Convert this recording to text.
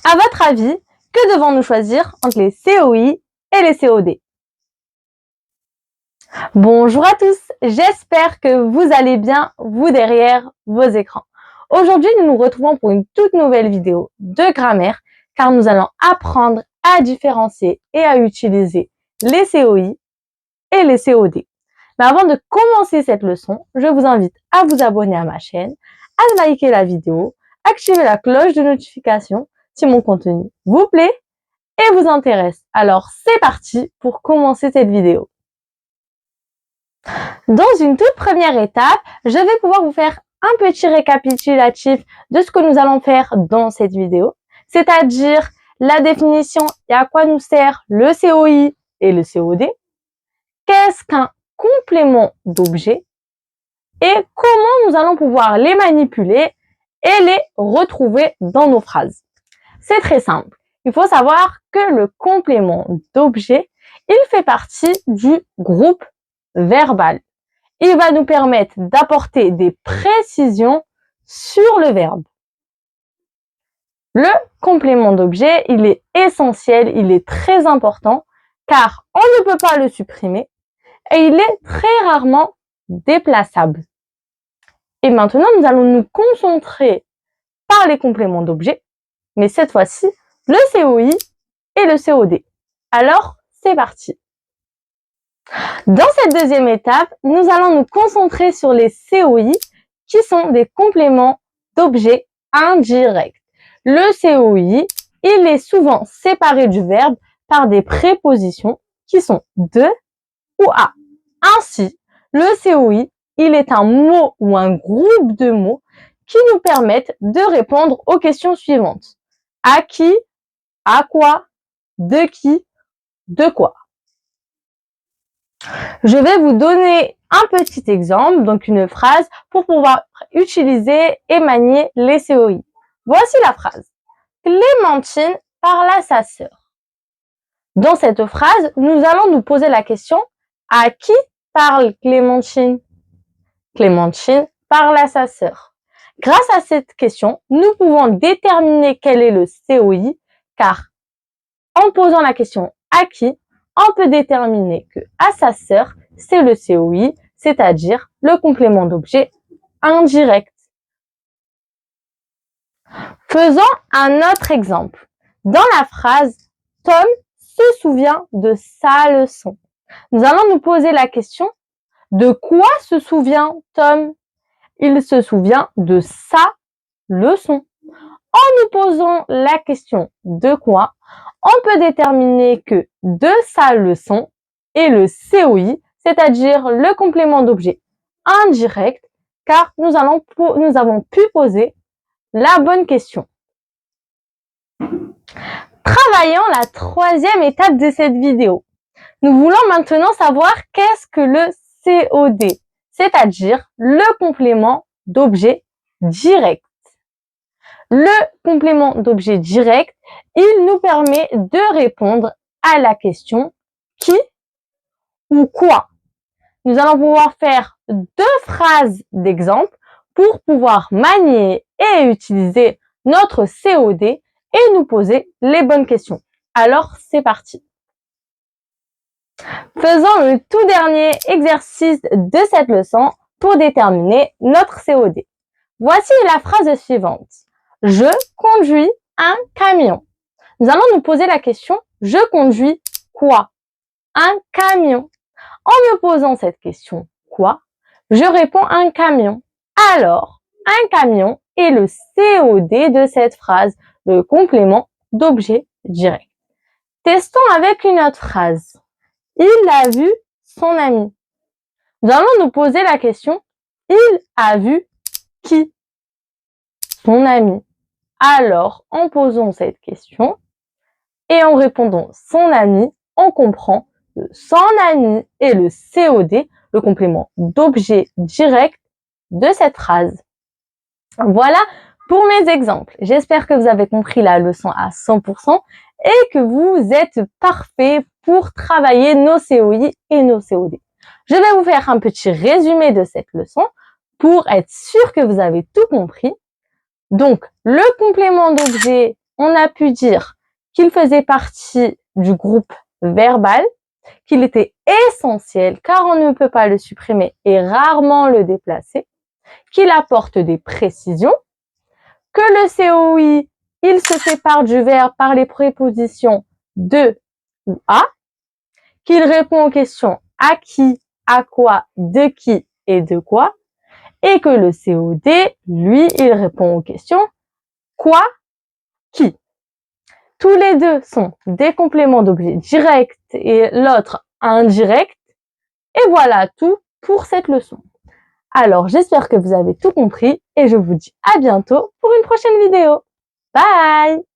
À votre avis, que devons-nous choisir entre les COI et les COD? Bonjour à tous, j'espère que vous allez bien, vous derrière vos écrans. Aujourd'hui, nous nous retrouvons pour une toute nouvelle vidéo de grammaire, car nous allons apprendre à différencier et à utiliser les COI et les COD. Mais avant de commencer cette leçon, je vous invite à vous abonner à ma chaîne, à liker la vidéo, activer la cloche de notification si mon contenu vous plaît et vous intéresse. Alors c'est parti pour commencer cette vidéo. Dans une toute première étape, je vais pouvoir vous faire un petit récapitulatif de ce que nous allons faire dans cette vidéo, c'est-à-dire la définition et à quoi nous sert le COI et le COD, qu'est-ce qu'un complément d'objet et comment nous allons pouvoir les manipuler et les retrouver dans nos phrases. C'est très simple. Il faut savoir que le complément d'objet, il fait partie du groupe verbal. Il va nous permettre d'apporter des précisions sur le verbe. Le complément d'objet, il est essentiel, il est très important car on ne peut pas le supprimer et il est très rarement déplaçable. Et maintenant, nous allons nous concentrer par les compléments d'objet, mais cette fois-ci, le COI et le COD. Alors, c'est parti. Dans cette deuxième étape, nous allons nous concentrer sur les COI qui sont des compléments d'objet indirects. Le COI, il est souvent séparé du verbe par des prépositions qui sont de ou à. Ainsi, le COI, il est un mot ou un groupe de mots qui nous permettent de répondre aux questions suivantes. À qui? À quoi? De qui? De quoi? Je vais vous donner un petit exemple, donc une phrase, pour pouvoir utiliser et manier les COI. Voici la phrase. Clémentine parle à sa sœur. Dans cette phrase, nous allons nous poser la question, à qui parle Clémentine? Clémentine parle à sa sœur. Grâce à cette question, nous pouvons déterminer quel est le COI, car en posant la question à qui, on peut déterminer que à sa sœur, c'est le COI, c'est-à-dire le complément d'objet indirect. Faisons un autre exemple. Dans la phrase « Tom se souvient de sa leçon », nous allons nous poser la question « De quoi se souvient Tom ?» Il se souvient de sa leçon. En nous posant la question « De quoi ?» on peut déterminer que de sa leçon est le COI, c'est-à-dire le complément d'objet indirect, car nous avons pu poser la bonne question. Travaillons la troisième étape de cette vidéo. Nous voulons maintenant savoir qu'est-ce que le COD, c'est-à-dire le complément d'objet direct. Le complément d'objet direct, il nous permet de répondre à la question qui ou quoi. Nous allons pouvoir faire deux phrases d'exemple pour pouvoir manier et utiliser notre COD et nous poser les bonnes questions. Alors, c'est parti. Faisons le tout dernier exercice de cette leçon pour déterminer notre COD. Voici la phrase suivante. Je conduis un camion. Nous allons nous poser la question, je conduis quoi? Un camion. En me posant cette question, quoi? Je réponds un camion. Alors, un camion est le COD de cette phrase, le complément d'objet direct. Testons avec une autre phrase. Il a vu son ami. Nous allons nous poser la question, il a vu qui? Son ami. Alors, en posant cette question et en répondant son ami, on comprend que son ami est le COD, le complément d'objet direct de cette phrase. Voilà pour mes exemples. J'espère que vous avez compris la leçon à 100% et que vous êtes parfait pour travailler nos COI et nos COD. Je vais vous faire un petit résumé de cette leçon pour être sûr que vous avez tout compris. Donc, le complément d'objet on a pu dire qu'il faisait partie du groupe verbal, qu'il était essentiel car on ne peut pas le supprimer et rarement le déplacer, qu'il apporte des précisions, que le COI, il se sépare du verbe par les prépositions de ou à, qu'il répond aux questions à qui, à quoi, de qui et de quoi, et que le COD, lui, il répond aux questions quoi, qui. Tous les deux sont des compléments d'objet direct et l'autre indirect. Et voilà tout pour cette leçon. Alors, j'espère que vous avez tout compris et je vous dis à bientôt pour une prochaine vidéo. Bye!